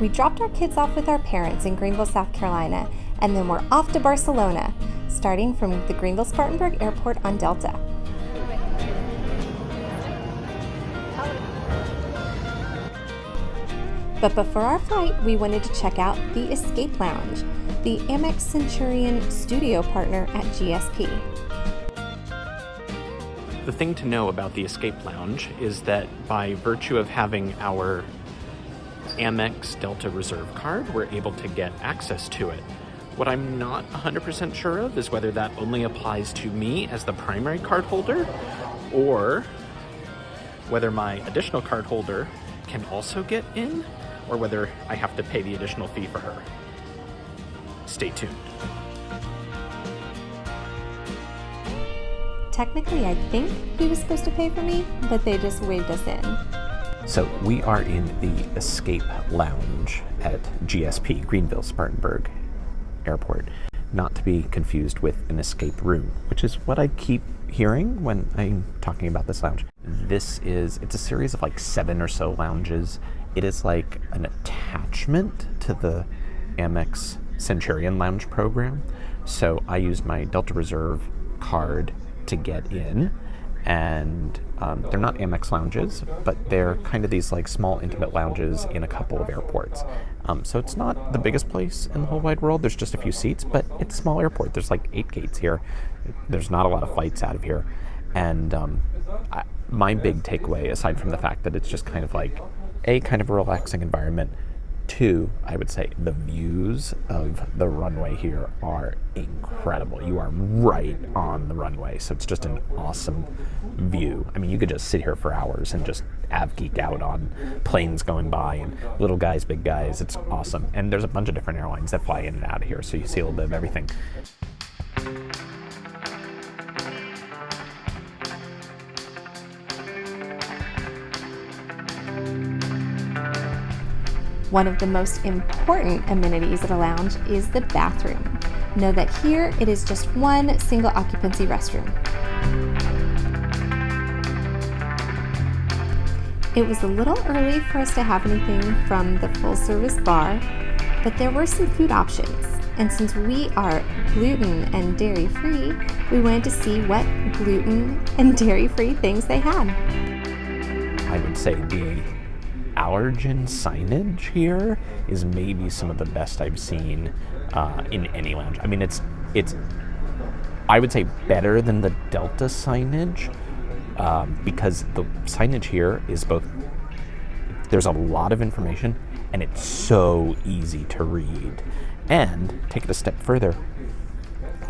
We dropped our kids off with our parents in Greenville, South Carolina, and then we're off to Barcelona, starting from the Greenville-Spartanburg airport on Delta. But before our flight, we wanted to check out the Escape Lounge, the AmEx Centurion studio partner at GSP. The thing to know about the Escape Lounge is that by virtue of having our AmEx Delta Reserve card, we're able to get access to it. What I'm not 100% sure of is whether that only applies to me as the primary card holder, or whether my additional card holder can also get in, or whether I have to pay the additional fee for her. Stay tuned. Technically, I think he was supposed to pay for me, but they just waved us in. So we are in the Escape Lounge at GSP, Greenville-Spartanburg Airport, not to be confused with an escape room, which is what I keep hearing when I'm talking about this lounge. It's a series of like 7 or so lounges. It is like an attachment to the AmEx Centurion Lounge program. So I used my Delta Reserve card to get in, and they're not AmEx lounges, but they're kind of these like small intimate lounges in a couple of airports. So it's not the biggest place in the whole wide world. There's just a few seats, but it's a small airport. There's like 8 gates here. There's not a lot of flights out of here. And my big takeaway, aside from the fact that it's just kind of like a kind of a relaxing environment, 2, I would say the views of the runway here are incredible. You are right on the runway, so it's just an awesome view. I mean, you could just sit here for hours and just geek out on planes going by and little guys, big guys. It's awesome. And there's a bunch of different airlines that fly in and out of here, so you see a little bit of everything. One of the most important amenities at a lounge is the bathroom. Know that here it is just one single occupancy restroom. It was a little early for us to have anything from the full service bar, but there were some food options. And since we are gluten and dairy free, we wanted to see what gluten and dairy free things they had. I would say the allergen signage here is maybe some of the best I've seen in any lounge. I mean, it's I would say better than the Delta signage because the signage here is both, there's a lot of information and it's so easy to read. And take it a step further,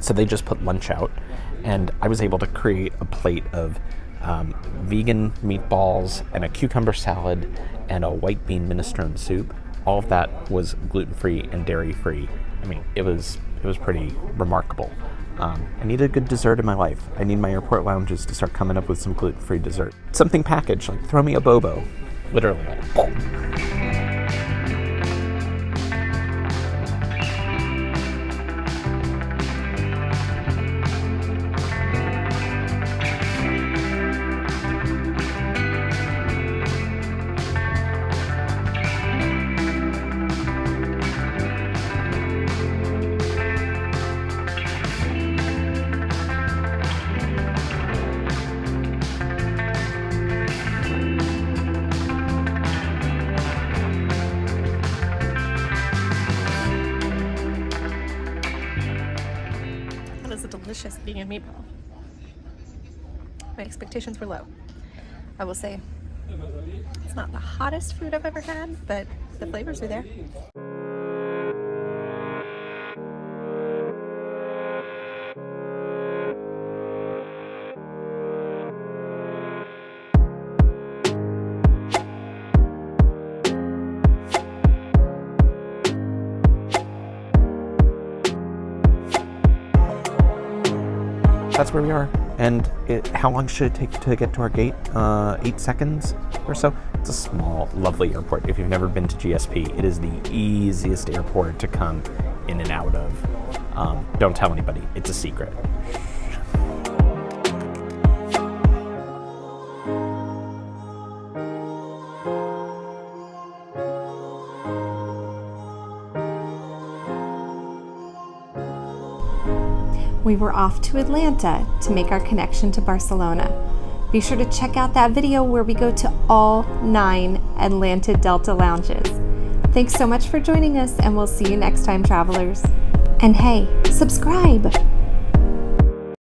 so they just put lunch out, and I was able to create a plate of vegan meatballs and a cucumber salad and a white bean minestrone soup. All of that was gluten-free and dairy-free. I mean, it was pretty remarkable. I need a good dessert in my life. I need my airport lounges to start coming up with some gluten-free dessert. Something packaged, like throw me a bobo. Literally, like, boom. Delicious vegan meatball. My expectations were low. I will say it's not the hottest food I've ever had, but the flavors are there. That's where we are. And how long should it take to get to our gate? 8 seconds or so. It's a small, lovely airport. If you've never been to GSP, it is the easiest airport to come in and out of. Don't tell anybody. It's a secret. we were off to Atlanta to make our connection to Barcelona. Be sure to check out that video where we go to all 9 Atlanta Delta lounges. Thanks so much for joining us, and we'll see you next time, travelers. And hey, subscribe!